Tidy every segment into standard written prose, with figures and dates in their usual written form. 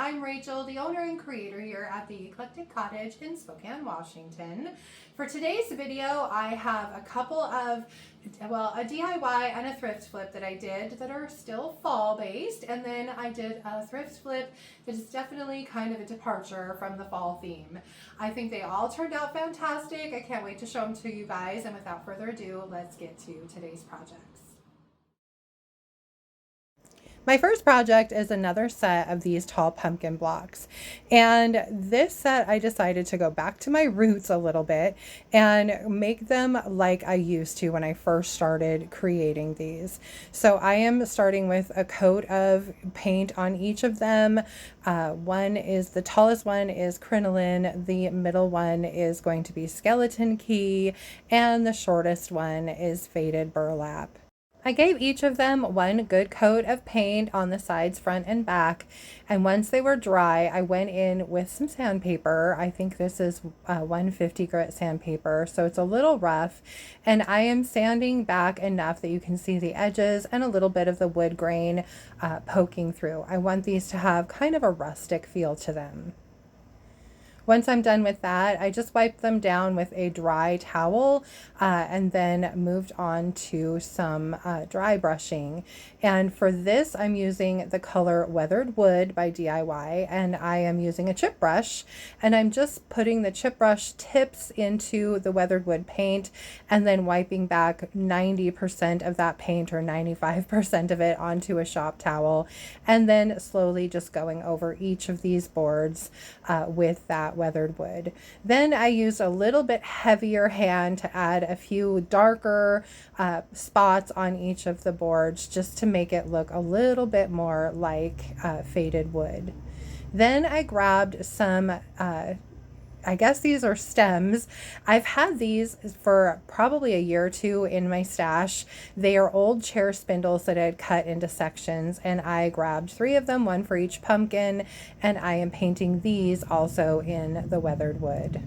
I'm Rachel, the owner and creator here at the Eclectic Cottage in Spokane, Washington. For today's video, I have a couple of, a DIY and a thrift flip that I did that are still fall based, and then I did a thrift flip that is definitely kind of a departure from the fall theme. I think they all turned out fantastic. I can't wait to show them to you guys, and without further ado, let's get to today's projects. My first project is another set of these tall pumpkin blocks, and this set I decided to go back to my roots a little bit and make them like I used to when I first started creating these. So I am starting with a coat of paint on each of them. The tallest one is Crinoline, the middle one is going to be Skeleton Key, and the shortest one is Faded Burlap. I gave each of them one good coat of paint on the sides, front and back, and once they were dry, I went in with some sandpaper. I think this is 150 grit sandpaper, so it's a little rough, and I am sanding back enough that you can see the edges and a little bit of the wood grain poking through. I want these to have kind of a rustic feel to them. Once I'm done with that, I just wiped them down with a dry towel and then moved on to some dry brushing. And for this, I'm using the color Weathered Wood by DIY, and I am using a chip brush, and I'm just putting the chip brush tips into the Weathered Wood paint and then wiping back 90% of that paint or 95% of it onto a shop towel, and then slowly just going over each of these boards with that weathered wood. Then I used a little bit heavier hand to add a few darker spots on each of the boards just to make it look a little bit more like faded wood. Then I grabbed some I guess these are stems. I've had these for probably a year or two in my stash. They are old chair spindles that I had cut into sections, and I grabbed 3 of them, one for each pumpkin, and I am painting these also in the weathered wood.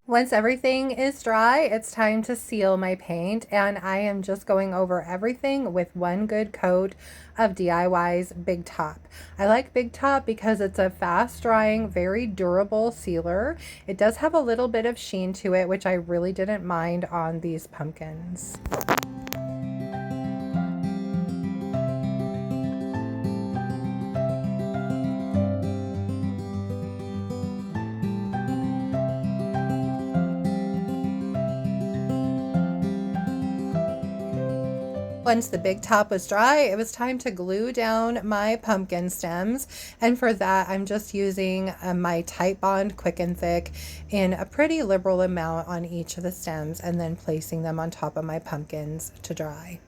Once everything is dry, it's time to seal my paint, and I am just going over everything with one good coat of DIY's Big Top. I like Big Top because it's a fast drying, very durable sealer. It does have a little bit of sheen to it, which I really didn't mind on these pumpkins. Once the Big Top was dry, it was time to glue down my pumpkin stems, and for that I'm just using my Titebond Quick and Thick in a pretty liberal amount on each of the stems and then placing them on top of my pumpkins to dry.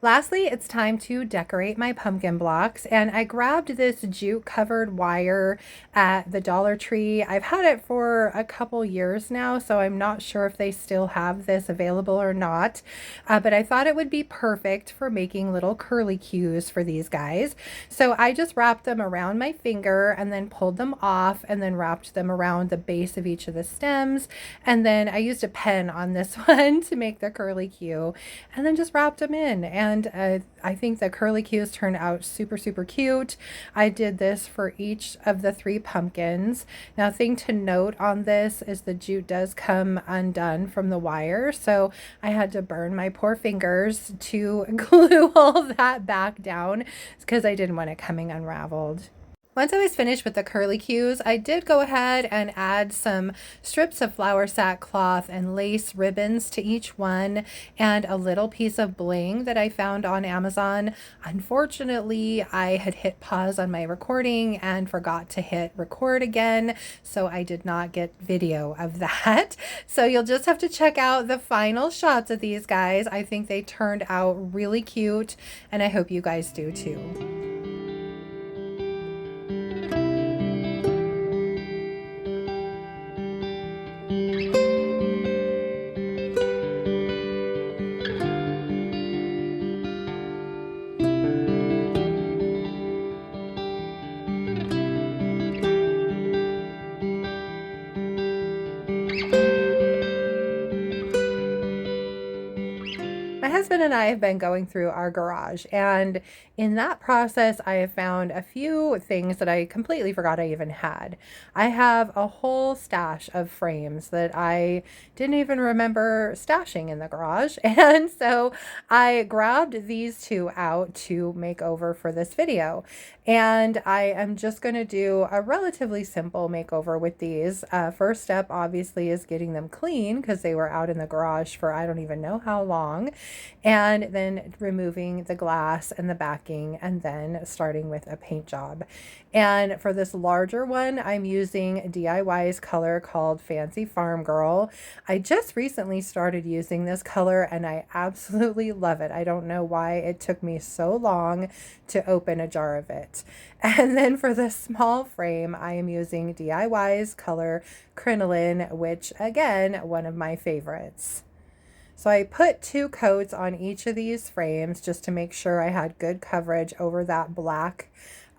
Lastly, it's time to decorate my pumpkin blocks, and I grabbed this jute covered wire at the Dollar Tree. I've had it for a couple years now, so I'm not sure if they still have this available or not, but I thought it would be perfect for making little curly cues for these guys. So I just wrapped them around my finger and then pulled them off and then wrapped them around the base of each of the stems, and then I used a pen on this one to make the curly cue, and then just wrapped them in. And I think the curly cues turned out super cute. I did this for each of the 3 pumpkins. Now, thing to note on this is the jute does come undone from the wire, so I had to burn my poor fingers to glue all that back down because I didn't want it coming unraveled. Once I was finished with the curly cues, I did go ahead and add some strips of flour sack cloth and lace ribbons to each one, and a little piece of bling that I found on Amazon. Unfortunately, I had hit pause on my recording and forgot to hit record again, so I did not get video of that. So you'll just have to check out the final shots of these guys. I think they turned out really cute, and I hope you guys do too. husband and I have been going through our garage, and in that process, I have found a few things that I completely forgot I even had. I have a whole stash of frames that I didn't even remember stashing in the garage, and so I grabbed these two out to make over for this video. And I am just going to do a relatively simple makeover with these. First step, obviously, is getting them clean because they were out in the garage for I don't even know how long. And then removing the glass and the backing, and then starting with a paint job. And for this larger one, I'm using DIY's color called Fancy Farm Girl. I just recently started using this color and I absolutely love it. I don't know why it took me so long to open a jar of it. And then for the small frame, I am using DIY's color Crinoline, which again, one of my favorites. So I put 2 coats on each of these frames just to make sure I had good coverage over that black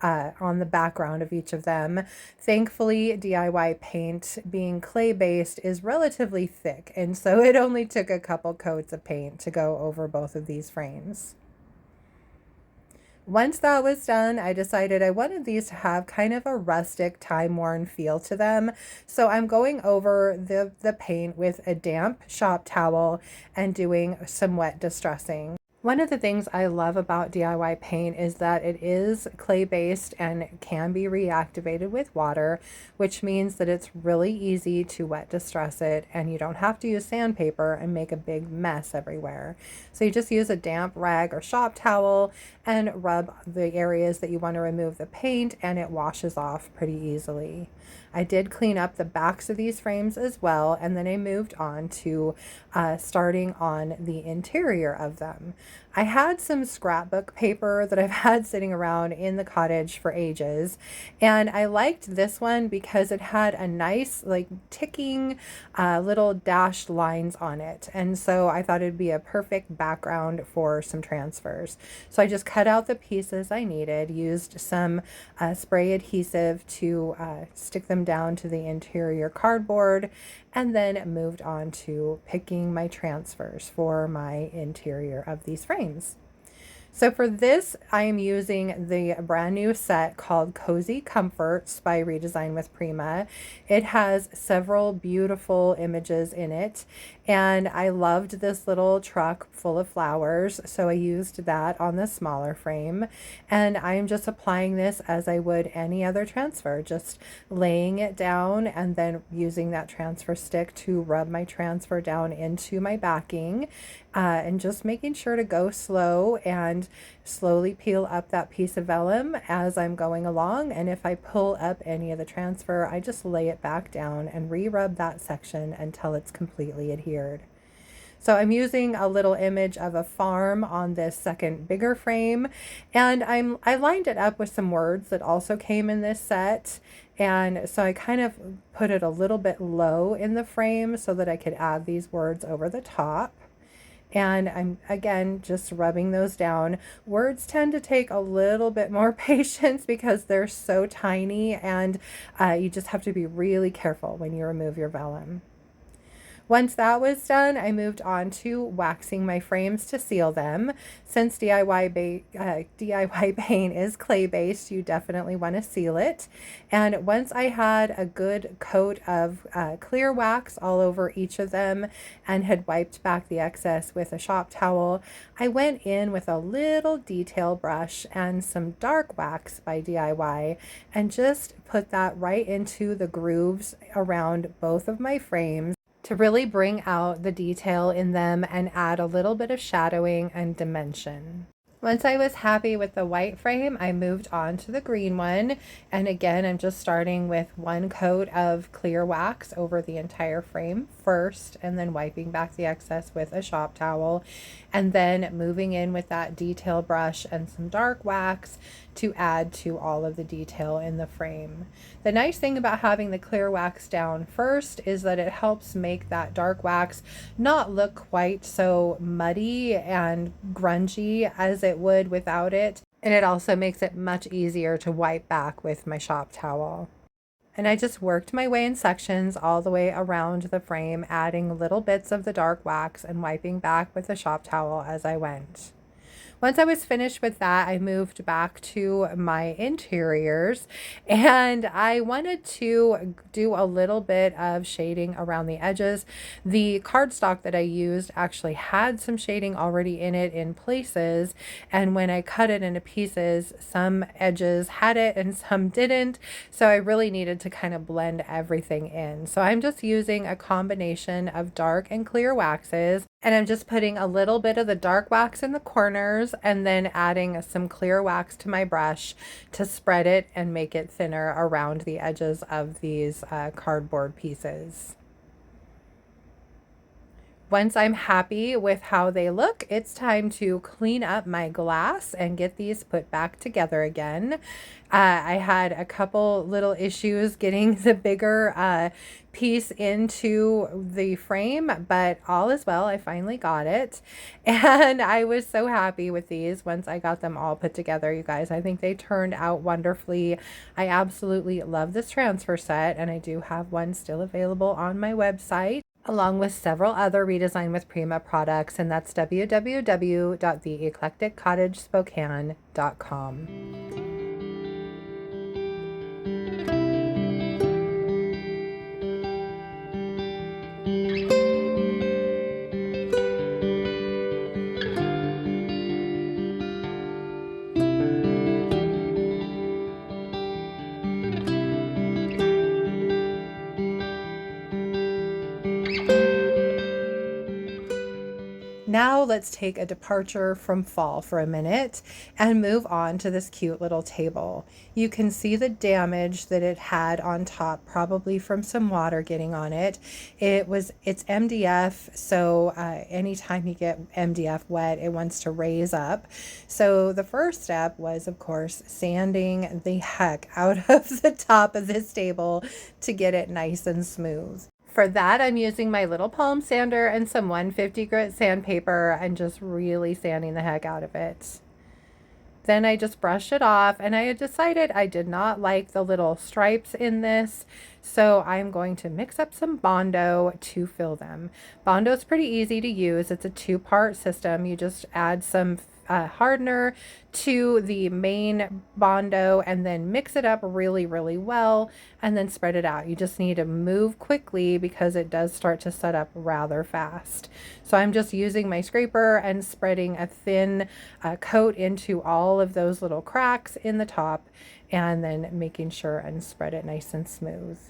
on the background of each of them. Thankfully, DIY paint, being clay-based, is relatively thick, and so it only took a couple coats of paint to go over both of these frames. Once that was done, I decided I wanted these to have kind of a rustic, time-worn feel to them. So I'm going over the paint with a damp shop towel and doing some wet distressing. One of the things I love about DIY paint is that it is clay-based and can be reactivated with water, which means that it's really easy to wet distress it and you don't have to use sandpaper and make a big mess everywhere. So you just use a damp rag or shop towel and rub the areas that you want to remove the paint, and it washes off pretty easily. I did clean up the backs of these frames as well, and then I moved on to starting on the interior of them. I had some scrapbook paper that I've had sitting around in the cottage for ages, and I liked this one because it had a nice like ticking little dashed lines on it, and so I thought it'd be a perfect background for some transfers. So I just cut out the pieces I needed, used some spray adhesive to stick them down to the interior cardboard, and then moved on to picking my transfers for my interior of these frames. So for this, I am using the brand new set called Cozy Comforts by Redesign with Prima. It has several beautiful images in it, and I loved this little truck full of flowers, so I used that on the smaller frame. And I'm just applying this as I would any other transfer, just laying it down and then using that transfer stick to rub my transfer down into my backing, and just making sure to go slow and slowly peel up that piece of vellum as I'm going along. And if I pull up any of the transfer, I just lay it back down and re-rub that section until it's completely adhered. So I'm using a little image of a farm on this second bigger frame, and I lined it up with some words that also came in this set. And so I kind of put it a little bit low in the frame so that I could add these words over the top. And I'm, again, just rubbing those down. Words tend to take a little bit more patience because they're so tiny, and you just have to be really careful when you remove your vellum. Once that was done, I moved on to waxing my frames to seal them. Since DIY paint is clay-based, you definitely want to seal it. And once I had a good coat of clear wax all over each of them and had wiped back the excess with a shop towel, I went in with a little detail brush and some dark wax by DIY and just put that right into the grooves around both of my frames to really bring out the detail in them and add a little bit of shadowing and dimension. Once I was happy with the white frame, I moved on to the green one. And again, I'm just starting with one coat of clear wax over the entire frame first, and then wiping back the excess with a shop towel, and then moving in with that detail brush and some dark wax to add to all of the detail in the frame. The nice thing about having the clear wax down first is that it helps make that dark wax not look quite so muddy and grungy as it would without it. And it also makes it much easier to wipe back with my shop towel. And I just worked my way in sections all the way around the frame, adding little bits of the dark wax and wiping back with a shop towel as I went. Once I was finished with that, I moved back to my interiors and I wanted to do a little bit of shading around the edges. The cardstock that I used actually had some shading already in it in places, and when I cut it into pieces, some edges had it and some didn't, so I really needed to kind of blend everything in. So I'm just using a combination of dark and clear waxes, and I'm just putting a little bit of the dark wax in the corners and then adding some clear wax to my brush to spread it and make it thinner around the edges of these cardboard pieces. Once I'm happy with how they look, it's time to clean up my glass and get these put back together again. I had a couple little issues getting the bigger piece into the frame, but all is well. I finally got it. And I was so happy with these once I got them all put together, you guys. I think they turned out wonderfully. I absolutely love this transfer set, and I do have one still available on my website, along with several other Redesign with Prima products, and that's www.theeclecticcottagespokane.com. Now let's take a departure from fall for a minute and move on to this cute little table. You can see the damage that it had on top, probably from some water getting on it. It's MDF, so anytime you get MDF wet, it wants to raise up. So the first step was, of course, sanding the heck out of the top of this table to get it nice and smooth. For that, I'm using my little palm sander and some 150 grit sandpaper and just really sanding the heck out of it. Then I just brushed it off, and I had decided I did not like the little stripes in this, so I'm going to mix up some Bondo to fill them. Bondo is pretty easy to use. It's a two-part system. You just add some hardener to the main Bondo and then mix it up really, really well and then spread it out. You just need to move quickly because it does start to set up rather fast. So I'm just using my scraper and spreading a thin coat into all of those little cracks in the top, and then making sure and spread it nice and smooth.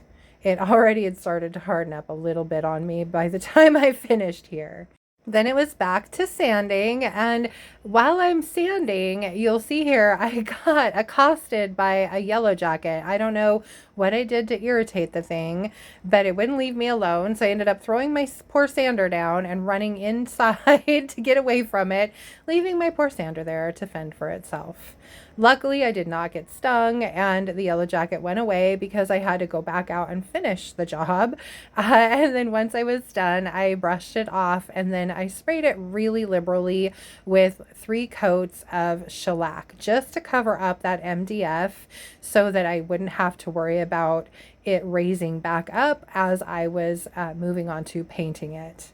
It already had started to harden up a little bit on me by the time I finished here. Then it was back to sanding, and while I'm sanding, you'll see here I got accosted by a yellow jacket. I don't know what I did to irritate the thing, but it wouldn't leave me alone, so I ended up throwing my poor sander down and running inside to get away from it, leaving my poor sander there to fend for itself. Luckily, I did not get stung, and the yellow jacket went away because I had to go back out and finish the job. And then once I was done, I brushed it off, and then I sprayed it really liberally with 3 coats of shellac just to cover up that MDF so that I wouldn't have to worry about it raising back up as I was moving on to painting it.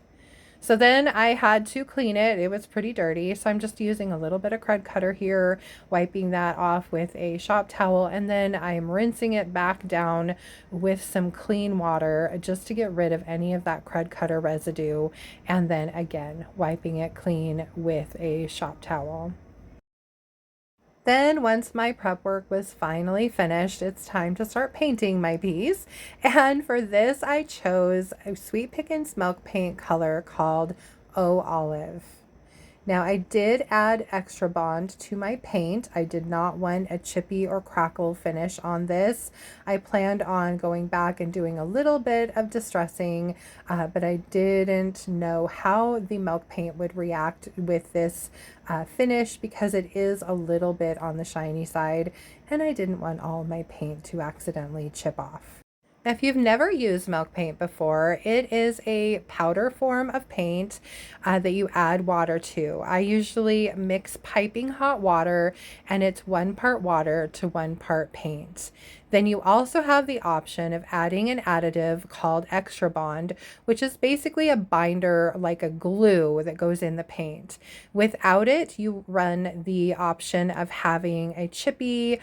So then I had to clean it. It was pretty dirty, so I'm just using a little bit of crud cutter here, wiping that off with a shop towel, and then I'm rinsing it back down with some clean water just to get rid of any of that crud cutter residue, and then again wiping it clean with a shop towel. Then once my prep work was finally finished, it's time to start painting my piece. And for this, I chose a Sweet Pickins Milk Paint color called Oh Olive. Now I did add extra bond to my paint. I did not want a chippy or crackle finish on this. I planned on going back and doing a little bit of distressing, but I didn't know how the milk paint would react with this finish because it is a little bit on the shiny side, and I didn't want all my paint to accidentally chip off. Now, if you've never used milk paint before, it is a powder form of paint that you add water to. I usually mix piping hot water, and it's 1 part water to 1 part paint. Then you also have the option of adding an additive called Extra Bond, which is basically a binder like a glue that goes in the paint. Without it, you run the option of having a chippy,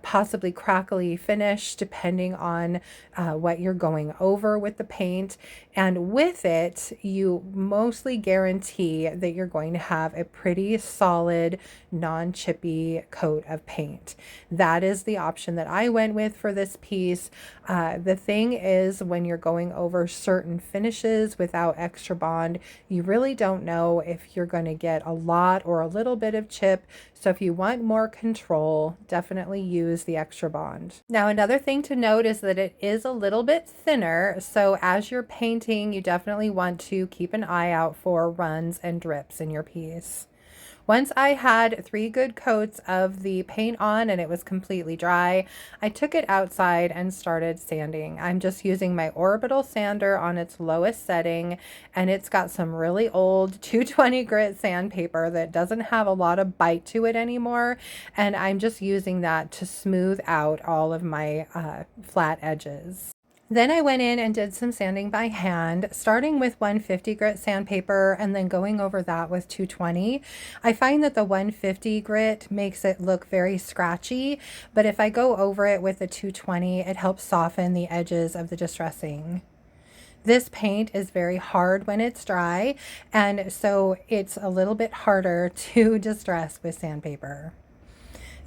possibly crackly finish, depending on what you're going over with the paint. And with it, you mostly guarantee that you're going to have a pretty solid, non-chippy coat of paint. That is the option that I went with for this piece. The thing is, when you're going over certain finishes without Extra Bond, you really don't know if you're going to get a lot or a little bit of chip. So if you want more control, definitely use the Extra Bond. Now, another thing to note is that it is a little bit thinner. So as you're painting, you definitely want to keep an eye out for runs and drips in your piece. Once I had 3 good coats of the paint on and it was completely dry, I took it outside and started sanding. I'm just using my orbital sander on its lowest setting, and it's got some really old 220 grit sandpaper that doesn't have a lot of bite to it anymore, and I'm just using that to smooth out all of my flat edges. Then I went in and did some sanding by hand, starting with 150 grit sandpaper and then going over that with 220. I find that the 150 grit makes it look very scratchy, but if I go over it with the 220, it helps soften the edges of the distressing. This paint is very hard when it's dry, and so it's a little bit harder to distress with sandpaper.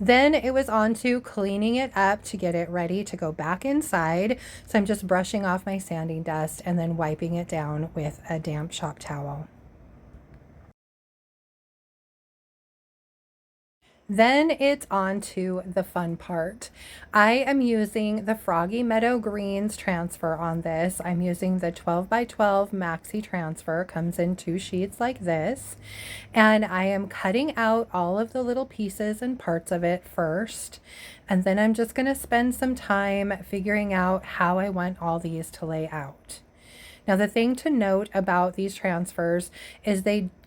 Then it was on to cleaning it up to get it ready to go back inside. So I'm just brushing off my sanding dust and then wiping it down with a damp shop towel. Then it's on to the fun part. I am using the Froggy Meadow Greens transfer on this. I'm using the 12 by 12 maxi transfer, comes in 2 sheets like this. And I am cutting out all of the little pieces and parts of it first. And then I'm just gonna spend some time figuring out how I want all these to lay out. Now, the thing to note about these transfers is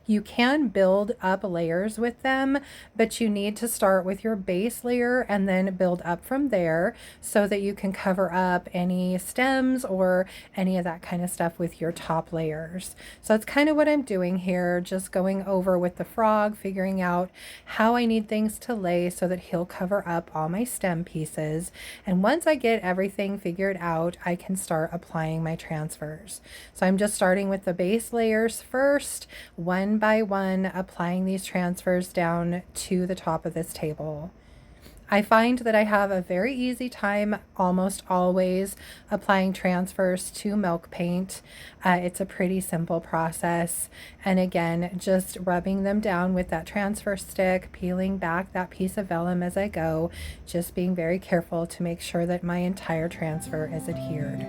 you can build up layers with them, but you need to start with your base layer and then build up from there so that you can cover up any stems or any of that kind of stuff with your top layers. So it's kind of what I'm doing here, just going over with the frog, figuring out how I need things to lay so that he'll cover up all my stem pieces. And once I get everything figured out, I can start applying my transfers. So I'm just starting with the base layers first, one by one, applying these transfers down to the top of this table. I find that I have a very easy time almost always applying transfers to milk paint. It's a pretty simple process. And again, just rubbing them down with that transfer stick, peeling back that piece of vellum as I go, just being very careful to make sure that my entire transfer is adhered.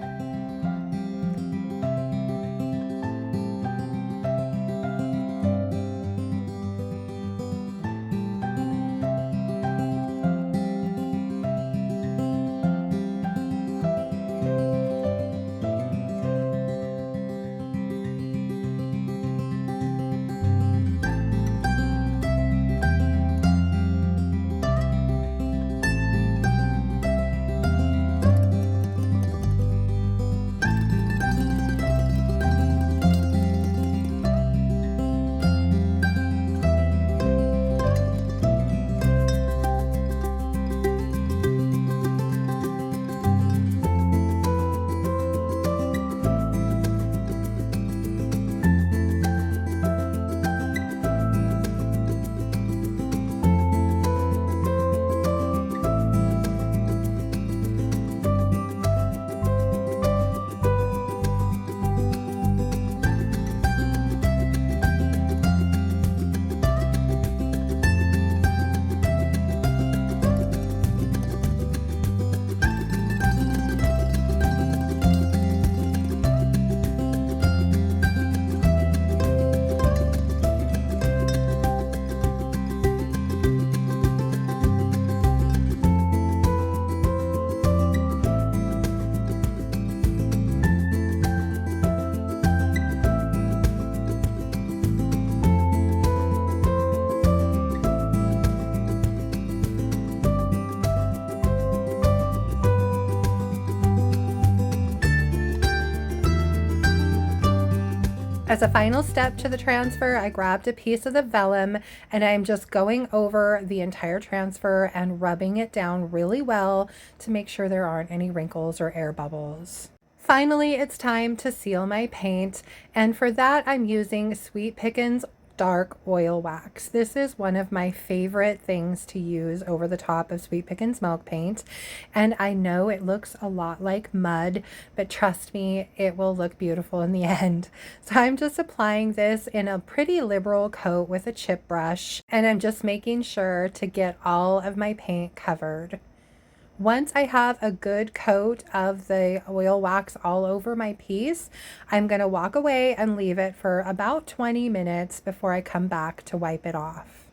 As a final step to the transfer, I grabbed a piece of the vellum and I'm just going over the entire transfer and rubbing it down really well to make sure there aren't any wrinkles or air bubbles. Finally, it's time to seal my paint, and for that I'm using Sweet Pickins dark oil wax. This is one of my favorite things to use over the top of Sweet Pickins Milk Paint, and I know it looks a lot like mud, but trust me, it will look beautiful in the end. So I'm just applying this in a pretty liberal coat with a chip brush, and I'm just making sure to get all of my paint covered. Once I have a good coat of the oil wax all over my piece, I'm going to walk away and leave it for about 20 minutes before I come back to wipe it off.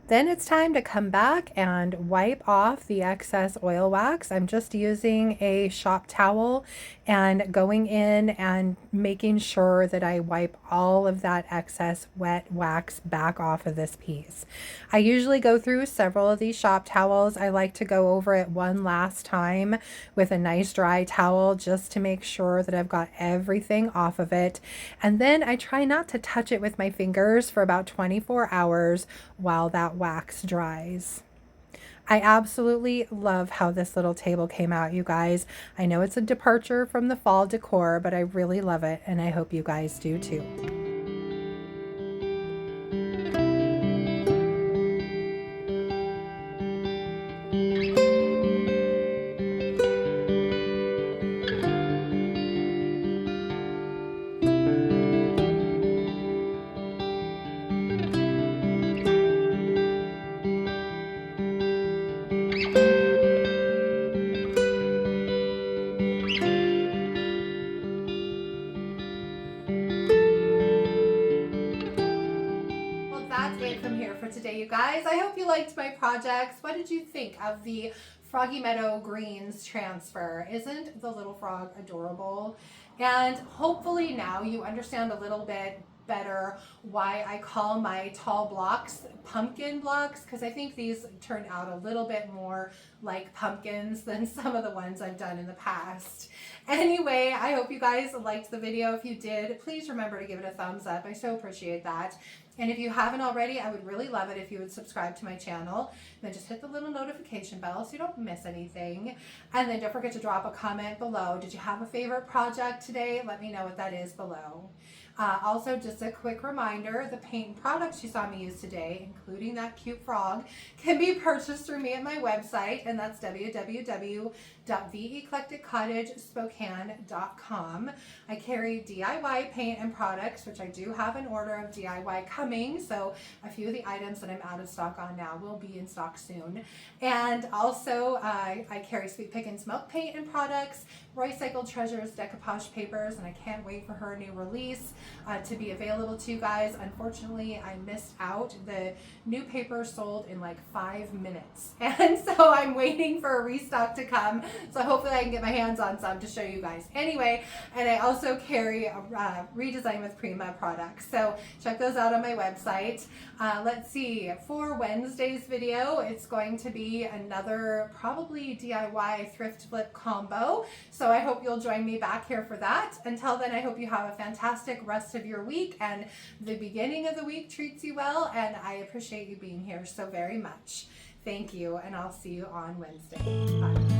Then it's time to come back and wipe off the excess oil wax. I'm just using a shop towel and going in and making sure that I wipe all of that excess wet wax back off of this piece. I usually go through several of these shop towels. I like to go over it one last time with a nice dry towel just to make sure that I've got everything off of it. And then I try not to touch it with my fingers for about 24 hours while that wax dries. I absolutely love how this little table came out, you guys. I know it's a departure from the fall decor, but I really love it, and I hope you guys do too. That's it from here for today, you guys. I hope you liked my projects. What did you think of the Froggy Meadow Greens transfer? Isn't the little frog adorable? And hopefully now you understand a little bit better why I call my tall blocks pumpkin blocks, because I think these turned out a little bit more like pumpkins than some of the ones I've done in the past. Anyway, I hope you guys liked the video. If you did, please remember to give it a thumbs up. I so appreciate that. And if you haven't already, I would really love it if you would subscribe to my channel. Then just hit the little notification bell so you don't miss anything. And then don't forget to drop a comment below. Did you have a favorite project today? Let me know what that is below. Also, just a quick reminder, the paint and products you saw me use today, including that cute frog, can be purchased through me at my website, and that's www.theeclecticcottagespokane.com. I carry DIY paint and products, which I do have an order of DIY coming, so a few of the items that I'm out of stock on now will be in stock soon. And also, I carry Sweet Pickins Milk Paint and products, Recycled Treasures decoupage papers, and I can't wait for her new release to be available to you guys. Unfortunately, I missed out. The new paper sold in like 5 minutes, and so I'm waiting for a restock to come, so hopefully I can get my hands on some to show you guys. Anyway, and I also carry a Redesign with Prima products, so check those out on my website. Let's see, for Wednesday's video, it's going to be another probably DIY thrift flip combo, so I hope you'll join me back here for that. Until then, I hope you have a fantastic rest of your week and the beginning of the week treats you well, and I appreciate you being here so very much. Thank you, and I'll see you on Wednesday. Bye.